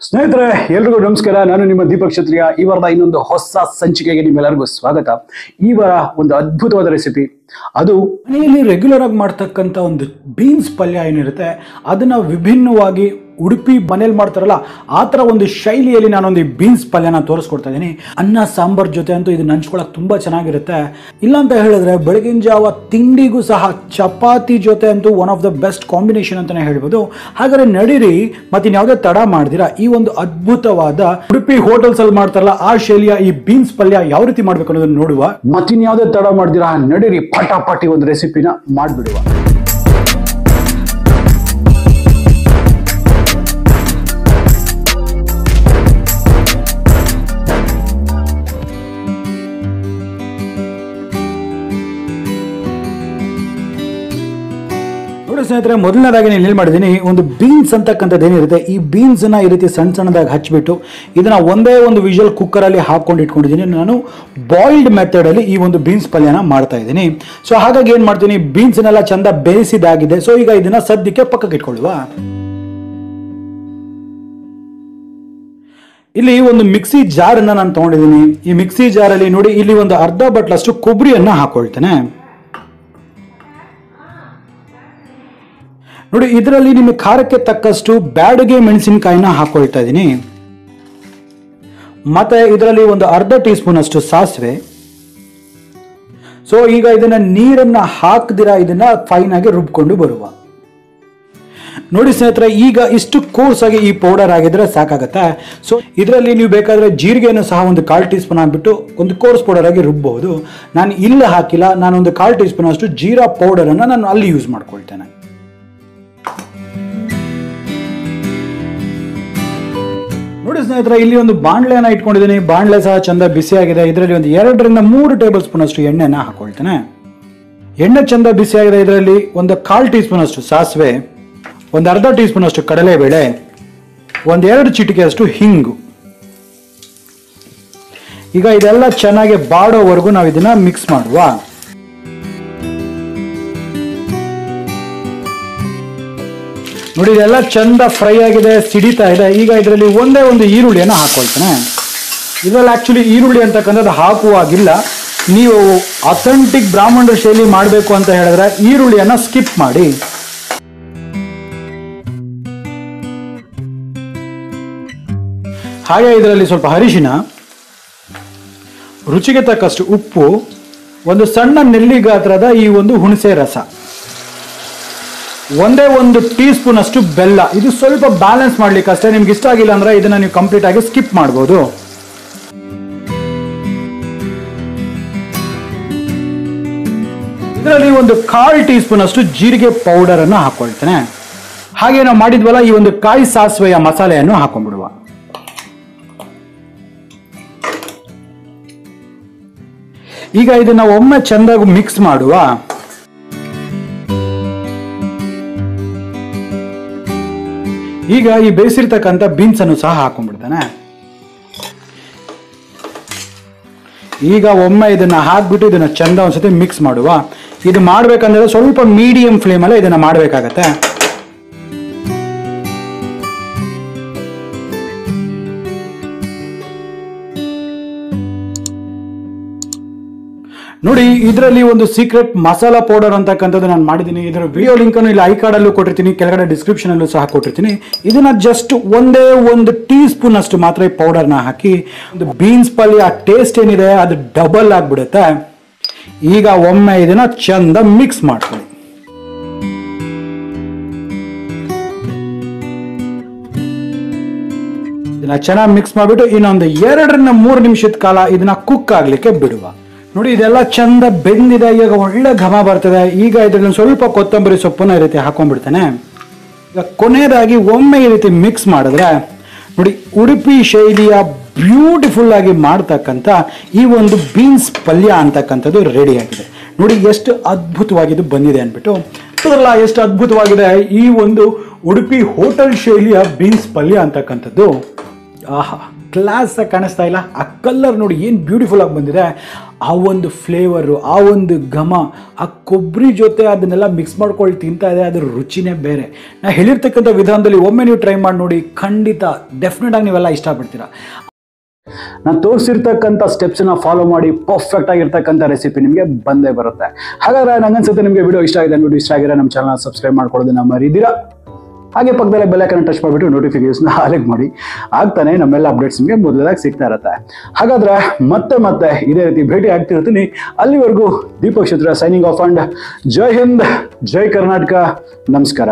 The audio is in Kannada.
ಸ್ನೇಹಿತರೆ ಎಲ್ರಿಗೂ ನಮಸ್ಕಾರ. ನಾನು ನಿಮ್ಮ ದೀಪಕ್ ಕ್ಷತ್ರಿಯ. ಈ ವಾರದ ಇನ್ನೊಂದು ಹೊಸ ಸಂಚಿಕೆಗೆ ನಿಮ್ಮೆಲ್ಲರಿಗೂ ಸ್ವಾಗತ. ಈ ವಾರ ಒಂದು ಅದ್ಭುತವಾದ ರೆಸಿಪಿ, ಅದು ಮನೆಯಲ್ಲಿ ರೆಗ್ಯುಲರ್ ಆಗಿ ಮಾಡ್ತಕ್ಕಂಥ ಒಂದು ಬೀನ್ಸ್ ಪಲ್ಯ ಏನಿರುತ್ತೆ ಅದನ್ನ ವಿಭಿನ್ನವಾಗಿ ಉಡುಪಿ ಮನೇಲಿ ಮಾಡ್ತಾರಲ್ಲ ಆ ಥರ ಒಂದು ಶೈಲಿಯಲ್ಲಿ ನಾನೊಂದು ಬೀನ್ಸ್ ಪಲ್ಯನ ತೋರಿಸ್ಕೊಡ್ತಾ ಇದ್ದೀನಿ. ಅನ್ನ ಸಾಂಬಾರ್ ಜೊತೆ ಅಂತೂ ಇದನ್ನ ಹಂಚ್ಕೊಳಕ್ಕೆ ತುಂಬ ಚೆನ್ನಾಗಿರುತ್ತೆ. ಇಲ್ಲ ಅಂತ ಹೇಳಿದ್ರೆ ಬೆಳಗಿನ ಜಾವ ತಿಂಡಿಗೂ ಸಹ ಚಪಾತಿ ಜೊತೆ ಅಂತೂ one of the best combination ಅಂತಾನೆ ಹೇಳ್ಬೋದು. ಹಾಗಾದ್ರೆ ನಡೀರಿ ಮತ್ತಿನ್ಯಾವುದೇ ತಡ ಮಾಡ್ದಿರಾ ಈ ಒಂದು ಅದ್ಭುತವಾದ ಉಡುಪಿ ಹೋಟೆಲ್ಸ್ ಅಲ್ಲಿ ಮಾಡ್ತಾರಲ್ಲ ಆ ಶೈಲಿಯ ಈ ಬೀನ್ಸ್ ಪಲ್ಯ ಯಾವ ರೀತಿ ಮಾಡ್ಬೇಕು ಅನ್ನೋದನ್ನ ನೋಡುವ. ಮತ್ತಿನ್ಯಾವುದೇ ತಡ ಮಾಡ್ದಿರಾ ನಡೀರಿ ಪಟಾಪಟಿ ಒಂದು ರೆಸಿಪಿನ ಮಾಡ್ಬಿಡುವ. ಸ್ನೇಹಿತರೆ, ಮೊದಲನೇದಾಗಿ ನಾನು ಇಲ್ಲಿ ಮಾಡಿದ್ದೀನಿ ಒಂದು ಬೀನ್ಸ್ ಅಂತಕ್ಕಂಥದ್ದು ಏನಿರುತ್ತೆ ಈ ಬೀನ್ಸ್ ನ ಈ ರೀತಿ ಸಣ್ಣ ಸಣ್ಣದಾಗಿ ಹಚ್ಚಿಬಿಟ್ಟು ಇದನ್ನ ಒಂದೇ ಒಂದು ವಿಷಲ್ ಕುಕ್ಕರ್ ಅಲ್ಲಿ ಹಾಕೊಂಡು ಇಟ್ಕೊಂಡಿದ್ದೀನಿ. ನಾನು ಬಾಯ್ಲ್ಡ್ ಮೆಥಡ್ ಅಲ್ಲಿ ಈ ಒಂದು ಬೀನ್ಸ್ ಪಲ್ಯನ ಮಾಡ್ತಾ ಇದ್ದೀನಿ. ಸೊ ಹಾಗಾಗಿ ಏನ್ ಮಾಡ್ತೀನಿ, ಬೀನ್ಸ್ ನೆಲ್ಲ ಚಂದ ಬೇಯಿಸಿದಾಗಿದೆ. ಸೊ ಈಗ ಇದನ್ನ ಸದ್ಯಕ್ಕೆ ಪಕ್ಕಕ್ಕೆ ಇಟ್ಕೊಳ್ಳುವ. ಇಲ್ಲಿ ಒಂದು ಮಿಕ್ಸಿ ಜಾರ್ ಅನ್ನ ನಾನು ತಗೊಂಡಿದ್ದೀನಿ. ಈ ಮಿಕ್ಸಿ ಜಾರ್ ಅಲ್ಲಿ ನೋಡಿ ಇಲ್ಲಿ ಒಂದು ಅರ್ಧ ಬಟ್ಲಷ್ಟು ಕೊಬ್ಬರಿಯನ್ನ ಹಾಕೊಳ್ತೇನೆ. ನೋಡಿ ಇದರಲ್ಲಿ ನಿಮ್ಮ ಖಾರಕ್ಕೆ ತಕ್ಕಷ್ಟು ಬ್ಯಾಡಗೆ ಮೆಣಸಿನಕಾಯಿನ ಹಾಕೊಳ್ತಾ ಇದ್ದೀನಿ. ಮತ್ತೆ ಇದರಲ್ಲಿ ಒಂದು ಅರ್ಧ ಟೀ ಸ್ಪೂನ್ ಅಷ್ಟು ಸಾಸಿವೆ. ಸೊ ಈಗ ಇದನ್ನ ನೀರನ್ನ ಹಾಕದಿರ ಇದನ್ನ ಫೈನ್ ಆಗಿ ರುಬ್ಕೊಂಡು ಬರುವ. ನೋಡಿ ಸ್ನೇಹಿತರೆ, ಈಗ ಇಷ್ಟು ಕೋರ್ಸ್ ಆಗಿ ಈ ಪೌಡರ್ ಆಗಿದ್ರೆ ಸಾಕಾಗತ್ತೆ. ಸೊ ಇದರಲ್ಲಿ ನೀವು ಬೇಕಾದ್ರೆ ಜೀರಿಗೆಯನ್ನು ಸಹ ಒಂದು 1/4 ಟೀ ಸ್ಪೂನ್ ಹಾಕ್ಬಿಟ್ಟು ಒಂದು ಕೋರ್ಸ್ ಪೌಡರ್ ಆಗಿ ರುಬ್ಬಬಹುದು. ನಾನು ಇಲ್ಲ ಹಾಕಿಲ್ಲ, ನಾನು ಒಂದು 1/4 ಟೀ ಸ್ಪೂನ್ ಅಷ್ಟು ಜೀರಾ ಪೌಡರ್ ಅನ್ನ ನಾನು ಅಲ್ಲಿ ಯೂಸ್ ಮಾಡ್ಕೊಳ್ತೇನೆ. ನೋಡಿ ಸ್ನೇಹಿತರೆ, ಇಲ್ಲಿ ಒಂದು ಬಾಣಲೆಯನ್ನ ಇಟ್ಕೊಂಡಿದ್ದೀನಿ. ಬಾಣಲೆ ಸಹ ಚಂದ ಬಿಸಿ ಆಗಿದೆ. ಇದರಲ್ಲಿ ಒಂದು 2 ರಿಂದ 3 ಟೇಬಲ್ ಸ್ಪೂನ್ ಅಷ್ಟು ಎಣ್ಣೆನ ಹಾಕೊಳ್ತೇನೆ. ಎಣ್ಣೆ ಚಂದ ಬಿಸಿ ಆಗಿದೆ. ಇದರಲ್ಲಿ ಒಂದು 1/4 ಟೀ ಸ್ಪೂನ್ ಅಷ್ಟು ಸಾಸಿವೆ, ಒಂದು ಅರ್ಧ ಟೀ ಸ್ಪೂನ್ ಅಷ್ಟು ಕಡಲೆಬೇಳೆ, 1-2 ಚಿಟಿಕೆ ಅಷ್ಟು ಹಿಂಗು. ಈಗ ಇದೆಲ್ಲ ಚೆನ್ನಾಗಿ ಬಾಡೋವರೆಗೂ ನಾವು ಇದನ್ನ ಮಿಕ್ಸ್ ಮಾಡುವ. ನೋಡಿ ಇದೆಲ್ಲ ಚಂದ ಫ್ರೈ ಆಗಿದೆ, ಸಿಡಿತಾ ಇದೆ. ಈಗ ಇದರಲ್ಲಿ ಒಂದೇ ಒಂದು ಈರುಳ್ಳಿಯನ್ನು ಹಾಕೊಳ್ತೇನೆ. ಇದರಲ್ಲಿ ಆಕ್ಚುಲಿ ಈರುಳ್ಳಿ ಅಂತಕ್ಕಂಥದ್ದು ಹಾಕುವಾಗಿಲ್ಲ. ನೀವು ಅಥೆಂಟಿಕ್ ಬ್ರಾಹ್ಮಣರ ಶೈಲಿ ಮಾಡಬೇಕು ಅಂತ ಹೇಳಿದ್ರೆ ಈರುಳ್ಳಿಯನ್ನ ಸ್ಕಿಪ್ ಮಾಡಿ. ಹಾಗೆ ಇದರಲ್ಲಿ ಸ್ವಲ್ಪ ಅರಿಶಿನ, ರುಚಿಗೆ ತಕ್ಕಷ್ಟು ಉಪ್ಪು, ಒಂದು ಸಣ್ಣ ನೆಲ್ಲಿ ಗಾತ್ರದ ಈ ಒಂದು ಹುಣಸೆ ರಸ, ಒಂದೇ ಒಂದು ಟೀ ಸ್ಪೂನ್ ಅಷ್ಟು ಬೆಲ್ಲ. ಇದು ಸ್ವಲ್ಪ ಬ್ಯಾಲೆನ್ಸ್ ಮಾಡ್ಲಿಕ್ಕೆ ಅಷ್ಟೇ. ನಿಮ್ಗೆ ಇಷ್ಟ ಆಗಿಲ್ಲ ಅಂದ್ರೆ ಇದನ್ನ ನೀವು ಕಂಪ್ಲೀಟ್ ಆಗಿ ಸ್ಕಿಪ್ ಮಾಡಬಹುದು. ಇದರಲ್ಲಿ ಒಂದು 1/4 ಟೀ ಸ್ಪೂನ್ ಅಷ್ಟು ಜೀರಿಗೆ ಪೌಡರ್ ಅನ್ನು ಹಾಕೊಳ್ತೇನೆ. ಹಾಗೆ ನಾವು ಮಾಡಿದ್ವಲ್ಲ ಈ ಒಂದು ಕಾಯಿ ಸಾಸಿವೆಯ ಮಸಾಲೆಯನ್ನು ಹಾಕೊಂಡ್ಬಿಡುವ. ಈಗ ಇದನ್ನ ಒಮ್ಮೆ ಚಂದಾಗಿ ಮಿಕ್ಸ್ ಮಾಡುವ. ಈಗ ಈ ಬೇಯಿಸಿರ್ತಕ್ಕಂಥ ಬೀನ್ಸ್ ಅನ್ನು ಸಹ ಹಾಕೊಂಡ್ಬಿಡ್ತಾನೆ. ಈಗ ಒಮ್ಮೆ ಇದನ್ನ ಹಾಕ್ಬಿಟ್ಟು ಇದನ್ನ ಚಂದ ಒಂದ್ಸತಿ ಮಿಕ್ಸ್ ಮಾಡುವ. ಇದು ಮಾಡ್ಬೇಕಂದ್ರೆ ಸ್ವಲ್ಪ ಮೀಡಿಯಂ ಫ್ಲೇಮ್ ಅಲ್ಲೇ ಇದನ್ನ ಮಾಡ್ಬೇಕಾಗತ್ತೆ. ನೋಡಿ ಇದರಲ್ಲಿ ಒಂದು ಸೀಕ್ರೆಟ್ ಮಸಾಲಾ ಪೌಡರ್ ಅಂತಕ್ಕಂಥದ್ದು ನಾನು ಮಾಡಿದ್ದೀನಿ. ಇದರ ವಿಡಿಯೋ ಲಿಂಕ್ ಅನ್ನು ಇಲ್ಲಿ ಐ ಕಾರ್ಡ್ ಅಲ್ಲೂ ಕೊಟ್ಟಿರ್ತೀನಿ, ಕೆಳಗಡೆ ಡಿಸ್ಕ್ರಿಪ್ಷನ್ ಅಲ್ಲೂ ಸಹ ಕೊಟ್ಟಿರ್ತೀನಿ. ಇದನ್ನ ಜಸ್ಟ್ ಒಂದೇ ಒಂದು ಟೀ ಸ್ಪೂನ್ ಅಷ್ಟು ಮಾತ್ರ ಈ ಪೌಡರ್ನ ಹಾಕಿ ಒಂದು ಬೀನ್ಸ್ ಪಲ್ಯ ಟೇಸ್ಟ್ ಏನಿದೆ ಅದು ಡಬಲ್ ಆಗ್ಬಿಡುತ್ತೆ. ಈಗ ಒಮ್ಮೆ ಇದನ್ನ ಚಂದ ಮಿಕ್ಸ್ ಮಾಡ್ಕೊಳ್ಳಿ. ಇದನ್ನ ಚೆನ್ನಾಗಿ ಮಿಕ್ಸ್ ಮಾಡಿಬಿಟ್ಟು ಇನ್ನೊಂದು 2 ರಿಂದ 3 ನಿಮಿಷದ ಕಾಲ ಇದನ್ನ ಕುಕ್ ಆಗ್ಲಿಕ್ಕೆ ಬಿಡುವ. ನೋಡಿ ಇದೆಲ್ಲ ಚಂದ ಬೆಂದಿದೆ. ಈಗ ಒಳ್ಳೆ ಘಮ ಬರ್ತದೆ. ಈಗ ಇದರಲ್ಲಿ ಸ್ವಲ್ಪ ಕೊತ್ತಂಬರಿ ಸೊಪ್ಪನ್ನ ಈ ರೀತಿ ಹಾಕೊಂಡ್ಬಿಡ್ತೇನೆ. ಈಗ ಕೊನೆಯದಾಗಿ ಒಮ್ಮೆ ಈ ರೀತಿ ಮಿಕ್ಸ್ ಮಾಡಿದ್ರೆ ನೋಡಿ ಉಡುಪಿ ಶೈಲಿಯ ಬ್ಯೂಟಿಫುಲ್ ಆಗಿ ಮಾಡ್ತಕ್ಕಂಥ ಈ ಒಂದು ಬೀನ್ಸ್ ಪಲ್ಯ ಅಂತಕ್ಕಂಥದ್ದು ರೆಡಿ ಆಗಿದೆ. ನೋಡಿ ಎಷ್ಟು ಅದ್ಭುತವಾಗಿ ಬಂದಿದೆ ಅಂದ್ಬಿಟ್ಟು. ಎಷ್ಟು ಅದ್ಭುತವಾಗಿದೆ ಈ ಒಂದು ಉಡುಪಿ ಹೋಟೆಲ್ ಶೈಲಿಯ ಬೀನ್ಸ್ ಪಲ್ಯ ಅಂತಕ್ಕಂಥದ್ದು. ಆಹಾ, ಕ್ಲಾಸ್ ಕಾಣಿಸ್ತಾ ಇಲ್ಲ. ಆ ಕಲರ್ ನೋಡಿ ಏನು ಬ್ಯೂಟಿಫುಲ್ ಆಗಿ ಬಂದಿದೆ. ಆ ಒಂದು ಫ್ಲೇವರು, ಆ ಒಂದು ಘಮ, ಆ ಕೊಬ್ಬರಿ ಜೊತೆ ಅದನ್ನೆಲ್ಲ ಮಿಕ್ಸ್ ಮಾಡ್ಕೊಂಡು ತಿಂತಾ ಇದೆ, ಅದ್ರ ರುಚಿನೇ ಬೇರೆ. ನಾ ಹೇಳಿರ್ತಕ್ಕಂಥ ವಿಧಾನದಲ್ಲಿ ಒಮ್ಮೆ ನೀವು ಟ್ರೈ ಮಾಡಿ ನೋಡಿ, ಖಂಡಿತ ಡೆಫಿನೆಟ್ ಆಗಿ ನೀವೆಲ್ಲ ಇಷ್ಟಪಡ್ತೀರಾ. ನಾನು ತೋರಿಸಿರ್ತಕ್ಕಂಥ ಸ್ಟೆಪ್ಸನ್ನ ಫಾಲೋ ಮಾಡಿ ಪರ್ಫೆಕ್ಟ್ ಆಗಿರ್ತಕ್ಕಂಥ ರೆಸಿಪಿ ನಿಮಗೆ ಬಂದೇ ಬರುತ್ತೆ. ಹಾಗಾದ್ರೆ ನಂಗನ್ಸುತ್ತೆ ನಿಮಗೆ ವಿಡಿಯೋ ಇಷ್ಟ ಆಗಿದೆ. ವಿಡಿಯೋ ಇಷ್ಟ ಆಗಿದ್ರೆ ನಮ್ಮ ಚಾನಲ್ ಸಬ್ಸ್ಕ್ರೈಬ್ ಮಾಡ್ಕೊಳ್ಳೋದನ್ನ ಮರಿದಿರಾ. ಹಾಗೆ ಪಕ್ಕದಲ್ಲೇ ಬೆಲ್ ಐಕಾನ್ ಟಚ್ ಮಾಡಿಬಿಟ್ಟು ನೋಟಿಫಿಕೇಶನ್ ಆಲೆಕ್ಟ್ ಮಾಡಿ. ಆಗ್ತಾನೆ ನಮ್ಮೆಲ್ಲ ಅಪ್ಡೇಟ್ಸ್ ನಿಮಗೆ ಮೊದಲಾಗಿ ಸಿಗ್ತಾ ಇರುತ್ತೆ. ಹಾಗಾದ್ರೆ ಮತ್ತೆ ಇದೇ ರೀತಿ ಭೇಟಿ ಆಗ್ತಿರ್ತೀನಿ. ಅಲ್ಲಿವರೆಗೂ ದೀಪಕ್ ಕ್ಷತ್ರಿಯ ಸೈನಿಂಗ್ ಆಫ್ ಅಂಡ್ ಜೈ ಹಿಂದ್, ಜೈ ಕರ್ನಾಟಕ, ನಮಸ್ಕಾರ.